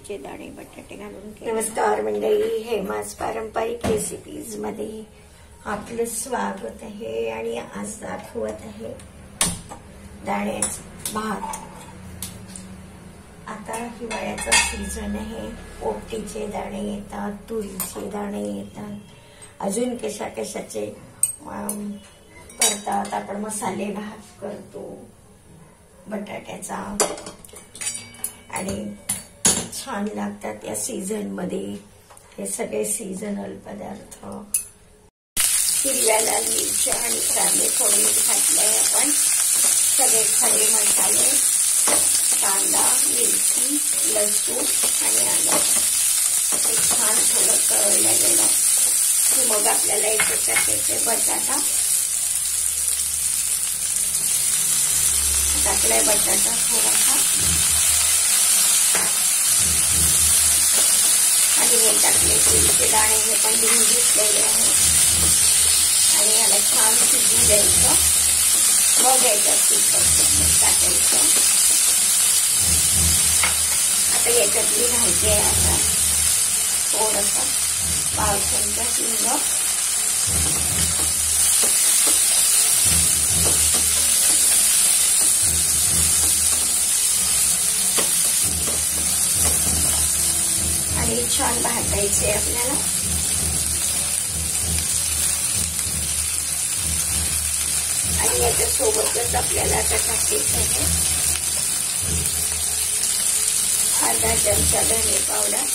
तुरीचे दाणे बटाटे घालून केलेला. नमस्कार मंडळी, हेमाज पारंपरिक रेसिपीज मध्ये आपलं स्वागत आहे. आणि आज दाखवत आहे दाण्याचा भात. आता हिवाळ्याचा सीझन आहे. पोपटीचे दाणे येतात, तुरीचे दाणे येतात, अजून कशाचे करतात. आपण मसाले भात करतो बटाट्याचा आणि छान लागतात या सीझन मध्ये. हे सगळे सीझनल पदार्थ. हिरव्या लाल मिरच्या आणि कारले फोडणी घातले आपण. सगळे खडे मसाले, कांदा, मिरची, लसूण आणि आलं हे छान थोडं तळलं गेलं की मग आपल्याला याच्यात टाकायचे बटाटा. टाकलाय बटाटा थोडासा आणि हे टाकले तुरीचे दाणे, हे पण धुवून घेतलेले आहे. आणि याला छान शिजू द्यायचं. मग याच्यात तिखट टाकायचं. आता याच्यात मी घालते आता थोडंसं पाव चमचा हिंग, आणि छान भाजायचे आपल्याला. आणि याच्या सोबतच आपल्याला आता टाकायचं आहे अर्धा चमचा धने पावडर,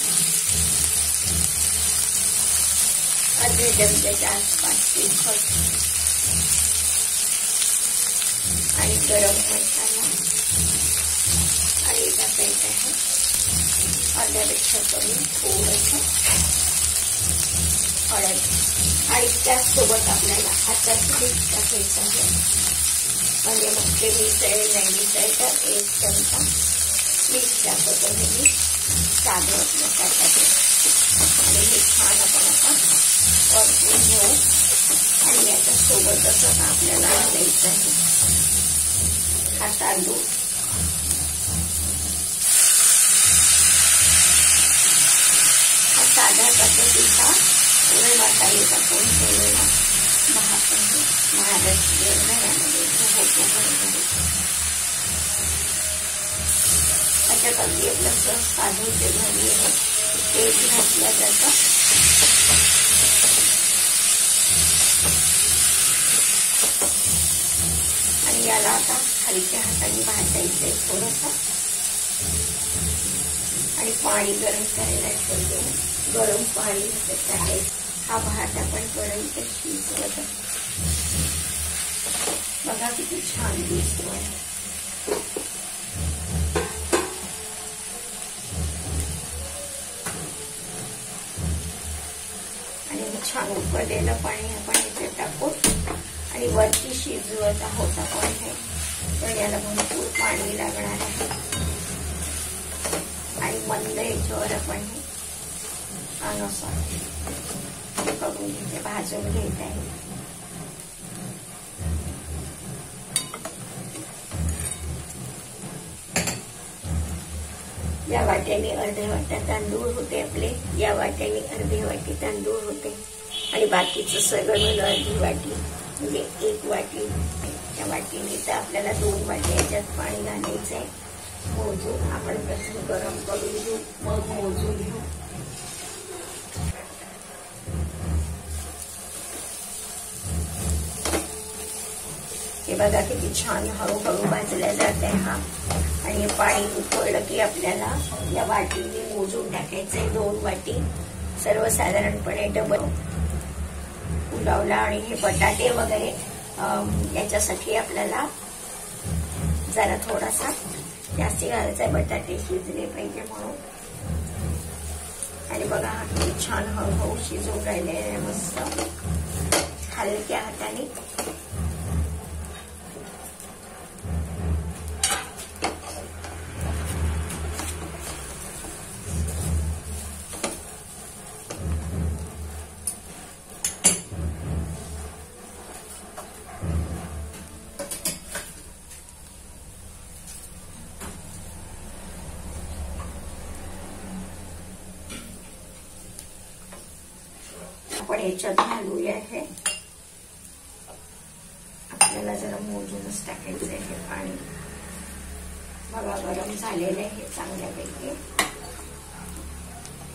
अर्धे चमच्याच्या आसपास तिखट आणि गरम मसाला. आणि टाकायचं आहे अर्ध्यापेक्षा कमी थोडंसं हळद. आणि त्याचसोबत आपल्याला आता मीठ टाकायचं आहे. म्हणजे मग ते मिसळेल नाही मिसळेल तर 1 चमचा मीठ टाकतो हे मी साधं टाकायचं. आणि हे छान आपण आता परतून घेऊ. आणि याच्यासोबतच आता आपल्याला घालायचं आहे हा तांदूळ. हा साध्या पद्धतीचा पुढे मसाले टाकून केलेला भात आहे. महाराष्ट्रीयन घरामध्ये होतो घरोघरी. त्याच्यात अगदी आपलं साधून जे घरी आहे तेच घातलं जातं. आणि याला आता हलक्या हाताने भाजायचंय थोडंसं. आणि पाणी गरम करायला ठेवतो. गरम पाणी टाकायचं. हा भात आपण कढईत शिजवत. बघा किती छान दिसतो आहे. आणि छान उकळलेलं पाणी आपण इथे टाकून आणि वरती शिजवत आहोत आपण हे. तर याला भरपूर पाणी लागणार आहे. आणि मंद याच्यावर आपण हे अनुसार करून घेते, भाजून घेत आहे. या वाट्याने अर्ध्या वाट्या तांदूळ होते आपले. या वाट्याने अर्धी वाटी तांदूळ होते. आणि बाकीचं सगळं मिळून अर्धी वाटी म्हणजे 1 वाटी. त्या वाटीने तर आपल्याला 2 वाटी याच्यात पाणी घालायचं आहे. मोजून आपण प्रथम गरम करून घेऊ, मग मोजून घेऊ. हे बघा किती छान हळूहळू भाजल्या जाते हा. आणि हे पाणी उकळलं की आपल्याला या वाटीने मोजून टाकायचंय 2 वाटी. सर्वसाधारणपणे डबल उलावला. आणि हे बटाटे वगैरे याच्यासाठी आपल्याला जरा थोडासा जास्ती घालायचा. बटाटे शिजले पाहिजे म्हणून. आणि बघा हा किती छान हळूहळू शिजून राहिलेला आहे मस्त हलक्या हाताने. आपण याच्यात घालूया हे. आपल्याला जरा मोजूनच टाकायचं आहे हे पाणी. बघा गरम झालेलं आहे हे चांगल्यापैकी.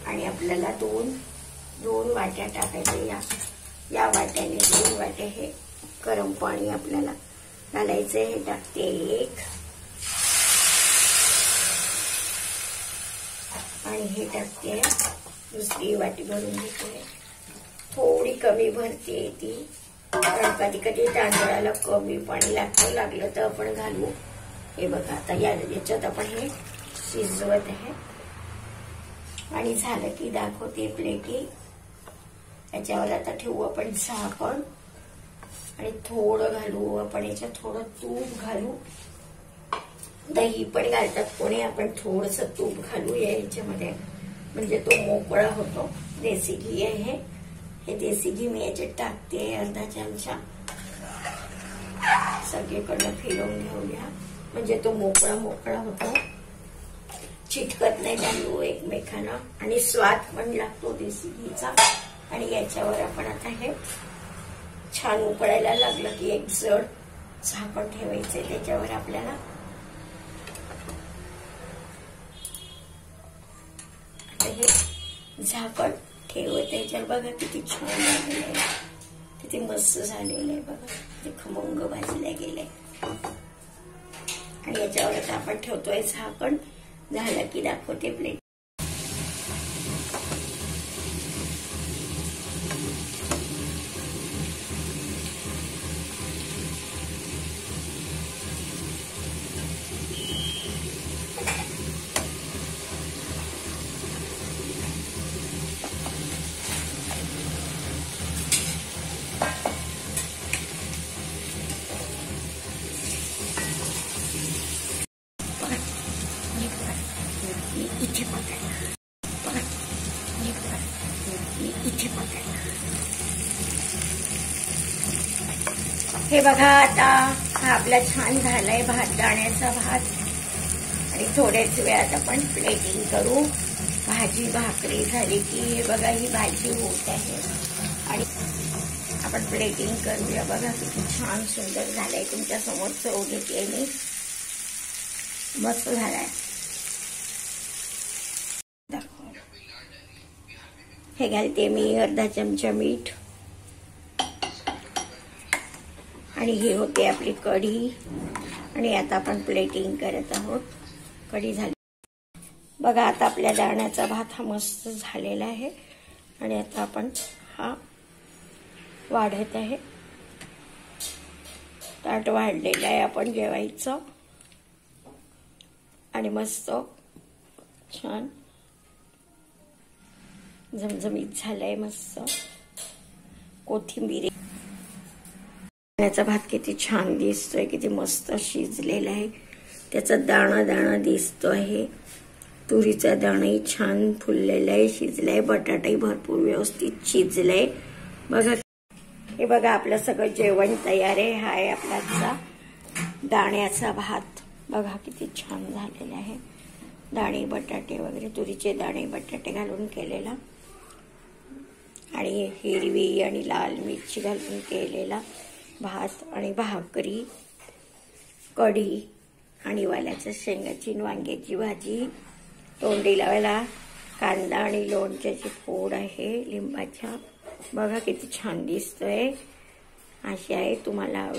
आणि आपल्याला दोन वाट्या टाकायचे. या वाट्याने 2 वाट्या हे गरम पाणी आपल्याला घालायचं. हे टाकते 1 आणि हे टाकते दुसरी वाटी भरून घेते. थोडी कमी भरते ती, कारण कधी कधी तांदळाला कमी पाणी लागलं तर आपण घालू. हे बघा आता याच्यात आपण हे शिजवत आहे. आणि झालं की दाखवते प्लेटी. याच्यावर आता ठेवू आपण झाकण आणि थोडं घालू आपण याच्यात थोडं तूप घालू. दही पण घालतात कोणी, आपण थोडस तूप घालूया याच्यामध्ये, म्हणजे तो मोकळा होतो. देसी घी आहे हे देसी घी मी याच्यात टाकते अर्धा चमचा. सगळीकडनं फिरवून घेऊया, म्हणजे तो मोकळा होतो, चिटकत नाही तांदूळ एकमेकांना आणि स्वाद पण लागतो देसी घीचा. आणि याच्यावर आपण आता हे छान उकळायला लागलं की एक जड झाकण ठेवायचंय त्याच्यावर. आपल्याला आता हे झाकण ठेवत याच्यावर. बघा किती छान झालेलं आहे, किती मस्त झालेलं आहे. बघा किती खमंग भाजले गेले. आणि याच्यावर आता आपण ठेवतोय झाकण. झालं की दाखवते प्लेट. हे बघा आता हा आपला छान झालाय भात, दाण्याचा भात. आणि थोड्याच वेळात आपण प्लेटिंग करू. भाजी भाकरी झाली की हे बघा ही भाजी होत आहे आणि आपण प्लेटिंग करूया. बघा किती छान सुंदर झालंय. तुमच्या समोर चव घेते मी. मस्त झालाय. हे घालते मी अर्धा चमचा मीठ. आणि ही होते आपली कढी. आणि आता आपण प्लेटिंग करत आहोत. कढी झाली बघा. आता आपल्या दाण्याचा भात हा मस्त झालेला आहे. आणि आता आपण हा वाढत आहे. ताट वाढलेलं आहे आपण जेवायचं. आणि मस्त छान झमझमीत झालंय. मस्त कोथिंबीर. दाण्याचा भात किती छान दिसतोय, किती मस्त शिजलेला आहे. त्याचा दाणा दाणा दिसतो आहे. तुरीचा दाणाही छान फुललेला आहे, शिजलाय. बटाटाही भरपूर व्यवस्थित शिजलाय. बघा हे बघा आपलं सगळं जेवण तयार आहे. हा आहे आपला दाण्याचा भात. बघा किती छान झालेला आहे. दाणे बटाटे वगैरे, तुरीचे दाणे बटाटे घालून केलेला आणि हिरवी आणि लाल मिरची घालून केलेला भात आणि भाकरी, कढी आणि वाल्याच्या शेंगाची वांग्याची भाजी. तोंडी लावायला कांदा आणि लोणच्याची फोड आहे लिंबाच्या. बघा किती छान दिसतोय. अशी आहे. तुम्हाला आवडेल.